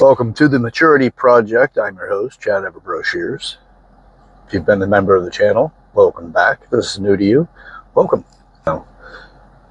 Welcome to the Maturity Project. I'm your host, Chad Everbroshears. If you've been a member of the channel, welcome back. If this is new to you, welcome.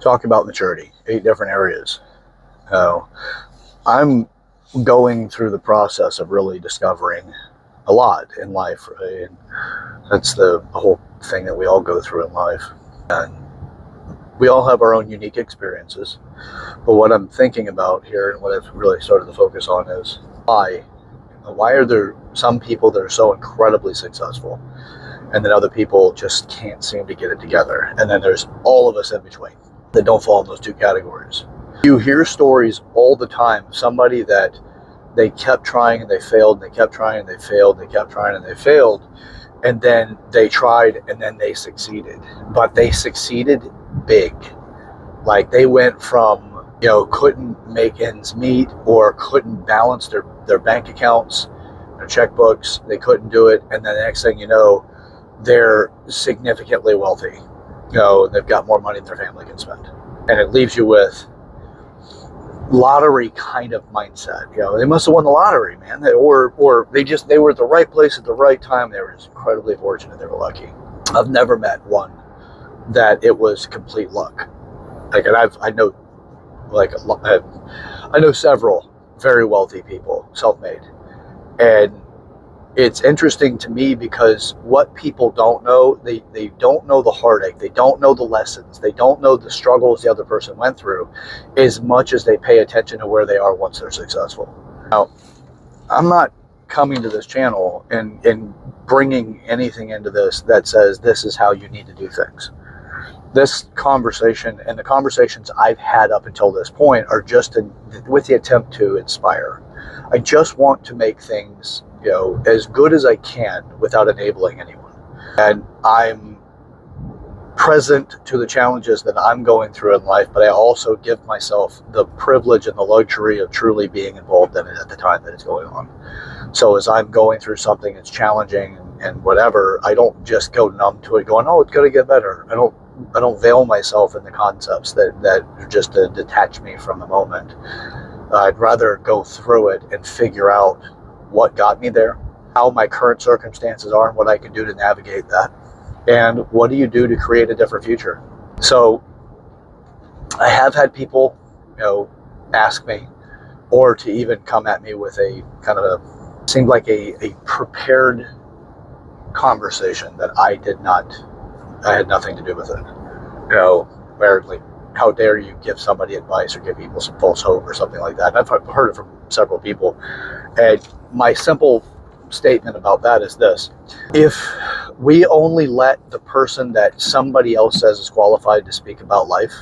Talk about maturity, 8 different areas. I'm going through the process of really discovering a lot in life, right? And that's the whole thing that we all go through in life. And we all have our own unique experiences. But what I'm thinking about here and what I've really started to focus on is why are there some people that are so incredibly successful and then other people just can't seem to get it together? And then there's all of us in between that don't fall in those 2 categories. You hear stories all the time of somebody that they kept trying and they failed, and they kept trying and they failed, and they kept trying and they failed, and then they tried and then they succeeded. But they succeeded big. Like they went from, couldn't make ends meet or couldn't balance their bank accounts, their checkbooks. They couldn't do it. And then the next thing you know, they're significantly wealthy. They've got more money than their family can spend. And it leaves you with lottery kind of mindset. They must have won the lottery, man. Or they were at the right place at the right time. They were just incredibly fortunate. They were lucky. I've never met one that it was complete luck. I know several very wealthy people, self-made, and it's interesting to me because what people don't know, they don't know the heartache, they don't know the lessons, they don't know the struggles the other person went through, as much as they pay attention to where they are once they're successful. Now, I'm not coming to this channel and bringing anything into this that says this is how you need to do things. This conversation and the conversations I've had up until this point are just with the attempt to inspire. I just want to make things, as good as I can without enabling anyone. And I'm present to the challenges that I'm going through in life, but I also give myself the privilege and the luxury of truly being involved in it at the time that it's going on. So as I'm going through something that's challenging and whatever, I don't just go numb to it going, oh, it's going to get better. I don't veil myself in the concepts that just detach me from the moment. I'd rather go through it and figure out what got me there, how my current circumstances are, and what I can do to navigate that. And what do you do to create a different future? So I have had people, ask me, or to even come at me with a kind of seemed like a prepared conversation that I had nothing to do with it. Where like, how dare you give somebody advice or give people some false hope or something like that. And I've heard it from several people. And my simple statement about that is this: if we only let the person that somebody else says is qualified to speak about life,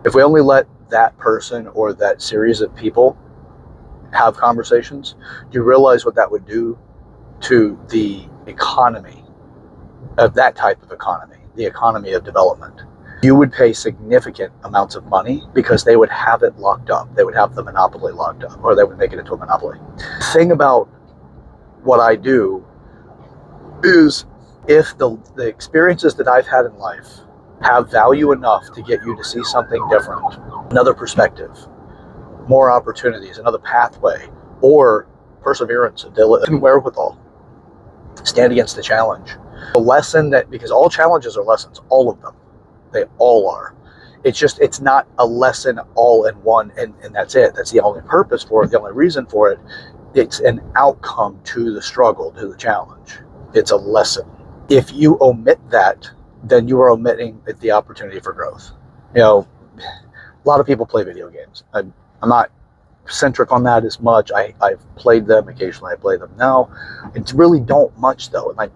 if we only let that person or that series of people have conversations, do you realize what that would do to the economy of that type of economy, the economy of development? You would pay significant amounts of money because they would have it locked up. They would have the monopoly locked up, or they would make it into a monopoly. The thing about what I do is if the experiences that I've had in life have value enough to get you to see something different, another perspective, more opportunities, another pathway, or perseverance and wherewithal, stand against the challenge. The lesson because all challenges are lessons, all of them. They all are. It's not a lesson all in one and that's it. That's the only purpose for it, the only reason for it. It's an outcome to the struggle, to the challenge. It's a lesson. If you omit that, then you are omitting the opportunity for growth. A lot of people play video games. I'm not centric on that as much. I've played them occasionally. I play them now. I really don't much though. And I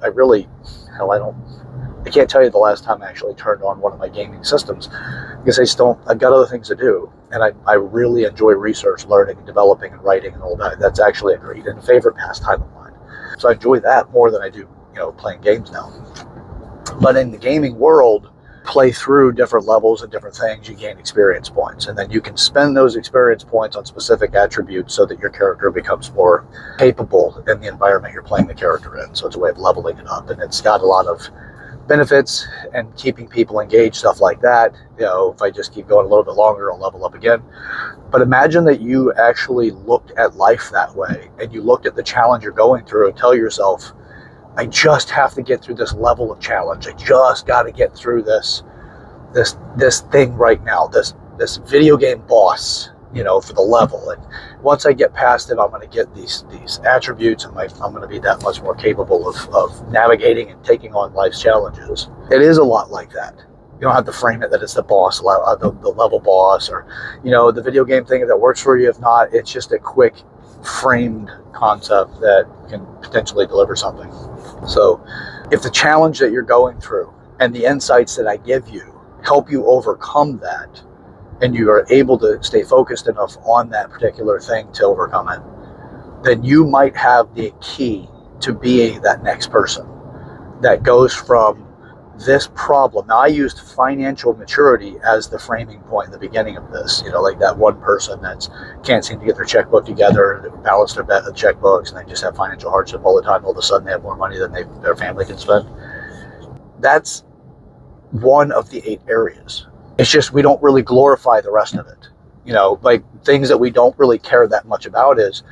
can't tell you the last time I actually turned on one of my gaming systems because I've got other things to do. And I really enjoy research, learning, and developing, and writing and all that. That's actually a great and favorite pastime of mine. So I enjoy that more than I do, playing games now. But in the gaming world, play through different levels and different things, you gain experience points. And then you can spend those experience points on specific attributes so that your character becomes more capable in the environment you're playing the character in. So it's a way of leveling it up. And it's got a lot of benefits and keeping people engaged, stuff like that. If I just keep going a little bit longer, I'll level up again. But imagine that you actually looked at life that way, and you looked at the challenge you're going through and tell yourself, I just have to get through this level of challenge. I just got to get through this thing right now, this video game boss, for the level. And once I get past it, I'm going to get these attributes, and I'm going to be that much more capable of navigating and taking on life's challenges. It is a lot like that. You don't have to frame it that it's the boss, the level boss, or, the video game thing, if that works for you. If not, it's just a quick framed concept that can potentially deliver something. So if the challenge that you're going through and the insights that I give you help you overcome that, and you are able to stay focused enough on that particular thing to overcome it, then you might have the key to being that next person that goes from this problem. Now, I used financial maturity as the framing point in the beginning of this, like that one person that can't seem to get their checkbook together, balance their checkbooks, and they just have financial hardship all the time. All of a sudden, they have more money than their family can spend. That's one of the 8 areas. It's just we don't really glorify the rest of it. Like things that we don't really care that much about is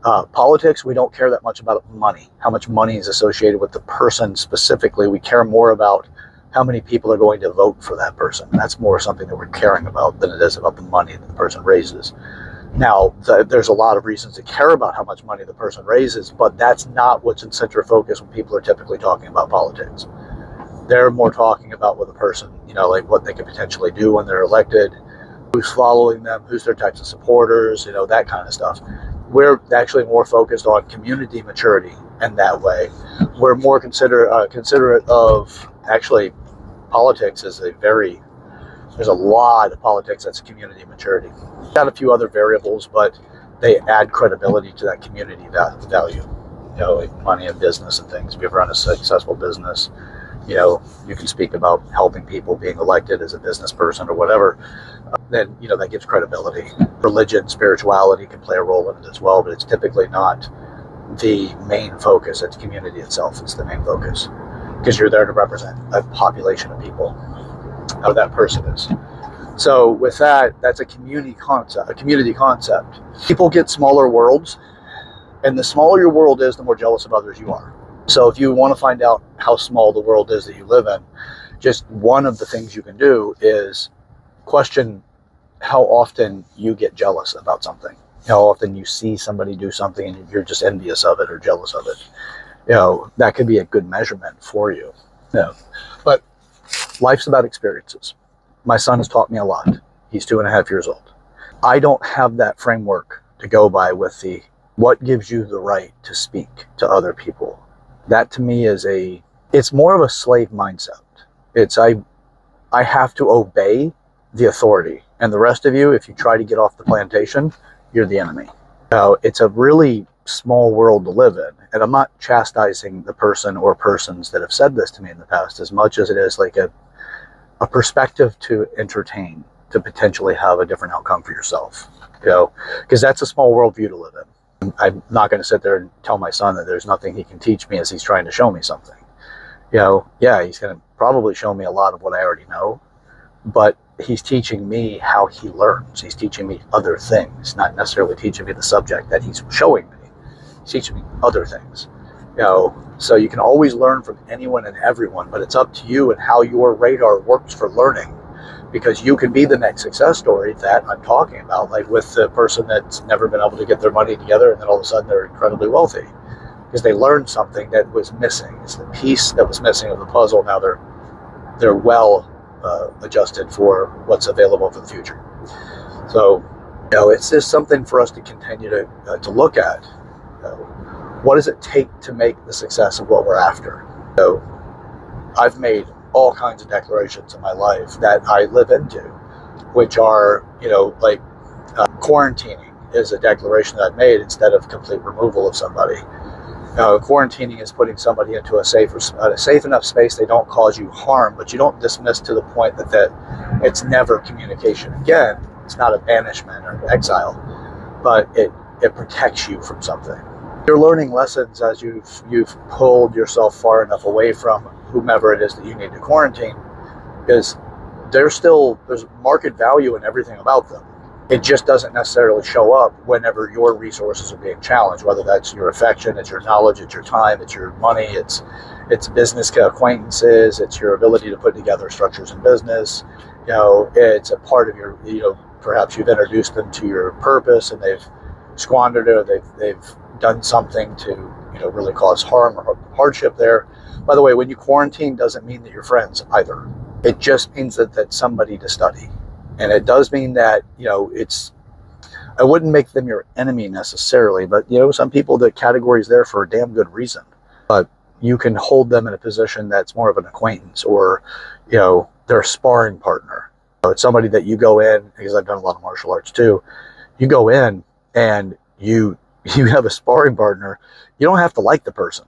politics. We don't care that much about money, how much money is associated with the person specifically. We care more about how many people are going to vote for that person. And that's more something that we're caring about than it is about the money that the person raises. Now, there's a lot of reasons to care about how much money the person raises, but that's not what's in center focus when people are typically talking about politics. They're more talking about what the person, like what they could potentially do when they're elected, who's following them, who's their types of supporters, that kind of stuff. We're actually more focused on community maturity, and that way we're more considerate of, actually, politics is there's a lot of politics that's community maturity. Got a few other variables, but they add credibility to that community value. Like money in business and things. If you run a successful business, you can speak about helping people, being elected as a business person or whatever, then, that gives credibility. Religion, spirituality can play a role in it as well, but it's typically not the main focus. It's community itself. It's the main focus because you're there to represent a population of people, how that person is. So with that, that's a community concept. People get smaller worlds, and the smaller your world is, the more jealous of others you are. So if you want to find out how small the world is that you live in, just one of the things you can do is question how often you get jealous about something. How often you see somebody do something and you're just envious of it or jealous of it. That could be a good measurement for you. But life's about experiences. My son has taught me a lot. He's 2.5 years old. I don't have that framework to go by with what gives you the right to speak to other people. That to me it's more of a slave mindset. It's I have to obey the authority, and the rest of you, if you try to get off the plantation, you're the enemy. It's a really small world to live in, and I'm not chastising the person or persons that have said this to me in the past as much as it is like a perspective to entertain, to potentially have a different outcome for yourself, because that's a small world for you to live in. I'm not going to sit there and tell my son that there's nothing he can teach me as he's trying to show me something. Yeah, he's going to probably show me a lot of what I already know, but he's teaching me how he learns. He's teaching me other things, not necessarily teaching me the subject that he's showing me. He's teaching me other things. So you can always learn from anyone and everyone, but it's up to you and how your radar works for learning. Because you can be the next success story that I'm talking about, like with the person that's never been able to get their money together and then all of a sudden they're incredibly wealthy because they learned something that was missing. It's the piece that was missing of the puzzle. Now they're well adjusted for what's available for the future. So, it's just something for us to continue to look at. What does it take to make the success of what we're after? I've made all kinds of declarations in my life that I live into, which are, quarantining is a declaration that I've made instead of complete removal of somebody. Quarantining is putting somebody into a safe enough space they don't cause you harm, but you don't dismiss to the point that it's never communication again. It's not a banishment or exile, but it protects you from something. You're learning lessons as you've pulled yourself far enough away from whomever it is that you need to quarantine, because there's market value in everything about them. It just doesn't necessarily show up whenever your resources are being challenged, whether that's your affection, it's your knowledge, it's your time, it's your money, it's business acquaintances, it's your ability to put together structures in business. It's a part of your, perhaps you've introduced them to your purpose and they've squandered it, or they've done something to, really cause harm or hardship there. By the way, when you quarantine, doesn't mean that you're friends either. It just means that that's somebody to study. And it does mean that, I wouldn't make them your enemy necessarily, but, some people, the category is there for a damn good reason. But you can hold them in a position that's more of an acquaintance, or, they're a sparring partner. It's somebody that you go in, because I've done a lot of martial arts too, you go in and you have a sparring partner. You don't have to like the person.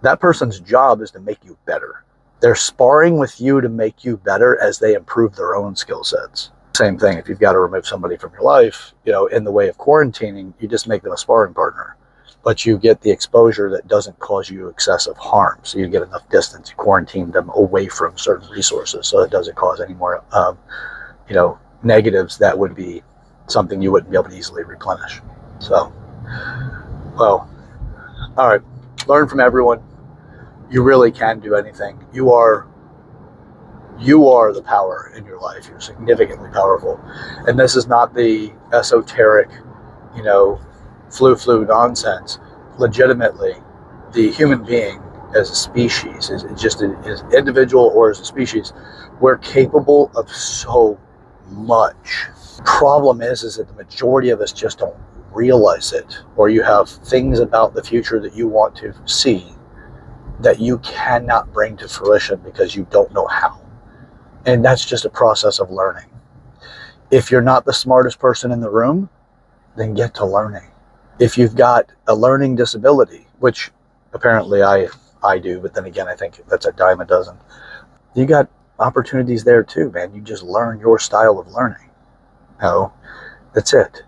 That person's job is to make you better. They're sparring with you to make you better as they improve their own skill sets. Same thing, if you've got to remove somebody from your life, in the way of quarantining, you just make them a sparring partner. But you get the exposure that doesn't cause you excessive harm. So you get enough distance, you quarantine them away from certain resources so it doesn't cause any more, negatives that would be something you wouldn't be able to easily replenish. So, well, all right, learn from everyone. You really can do anything. You are the power in your life. You're significantly powerful. And this is not the esoteric, flu nonsense. Legitimately, the human being as a species, is just as individual or as a species, we're capable of so much. Problem is that the majority of us just don't realize it, or you have things about the future that you want to see that you cannot bring to fruition because you don't know how. And that's just a process of learning. If you're not the smartest person in the room, then get to learning. If you've got a learning disability, which apparently I do, but then again, I think that's a dime a dozen. You got opportunities there too, man. You just learn your style of learning. That's it.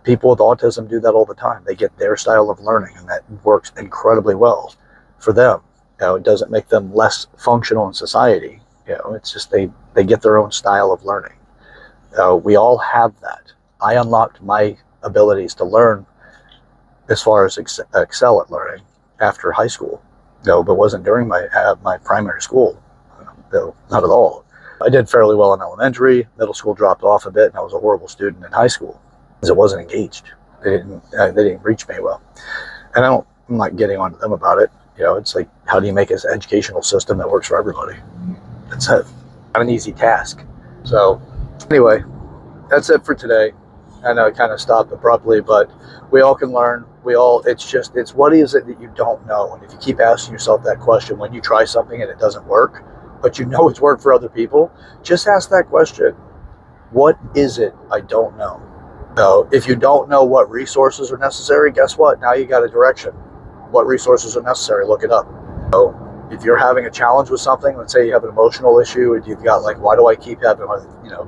People with autism do that all the time. They get their style of learning, and that works incredibly well for them. It doesn't make them less functional in society. It's just they get their own style of learning. We all have that. I unlocked my abilities to learn as far as excel at learning after high school, but it wasn't during my primary school, though, not at all. I did fairly well in elementary. Middle school dropped off a bit, and I was a horrible student in high school because I wasn't engaged. They didn't reach me well, and I'm not getting on to them about it. It's like, how do you make an educational system that works for everybody? It's not an easy task. So anyway, that's it for today. I know I kind of stopped abruptly, but we all can learn. It's what is it that you don't know? And if you keep asking yourself that question when you try something and it doesn't work, but it's worked for other people, just ask that question. What is it I don't know? So if you don't know what resources are necessary, guess what? Now you got a direction. What resources are necessary? Look it up. So if you're having a challenge with something, let's say you have an emotional issue, and you've got why do I keep having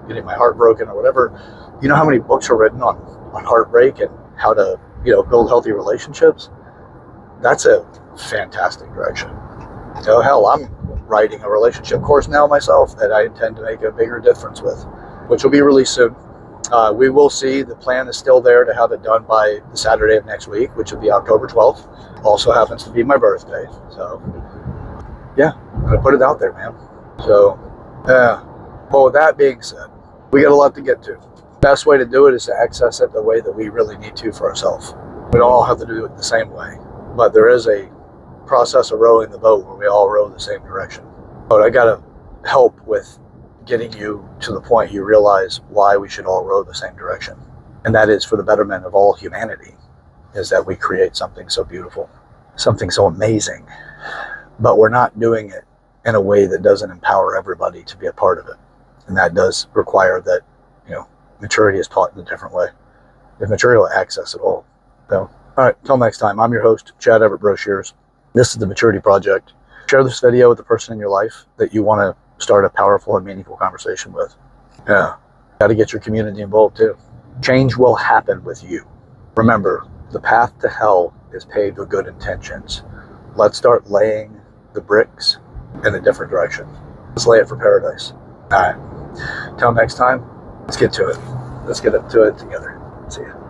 getting my heart broken or whatever? You know how many books are written on heartbreak and how to build healthy relationships? That's a fantastic direction. Hell, I'm writing a relationship course now myself that I intend to make a bigger difference with, which will be released soon. We will see. The plan is still there to have it done by the Saturday of next week, which will be October 12th. Also happens to be my birthday. So, yeah, I'm going to put it out there, man. So, well, with that being said, we got a lot to get to. Best way to do it is to access it the way that we really need to for ourselves. We don't all have to do it the same way, but there is a process of rowing the boat where we all row the same direction. But I got to help with getting you to the point you realize why we should all row the same direction. And that is for the betterment of all humanity, is that we create something so beautiful, something so amazing, but we're not doing it in a way that doesn't empower everybody to be a part of it. And that does require that, maturity is taught in a different way. If material access at all. So, all right, till next time, I'm your host, Chad Everett Brochures. This is the Maturity Project. Share this video with the person in your life that you want to start a powerful and meaningful conversation with. Yeah, got to get your community involved too. Change will happen with you. Remember, the path to hell is paved with good intentions. Let's start laying the bricks in a different direction. Let's lay it for paradise. All right. Till next time, let's get to it. Let's get up to it together. See ya.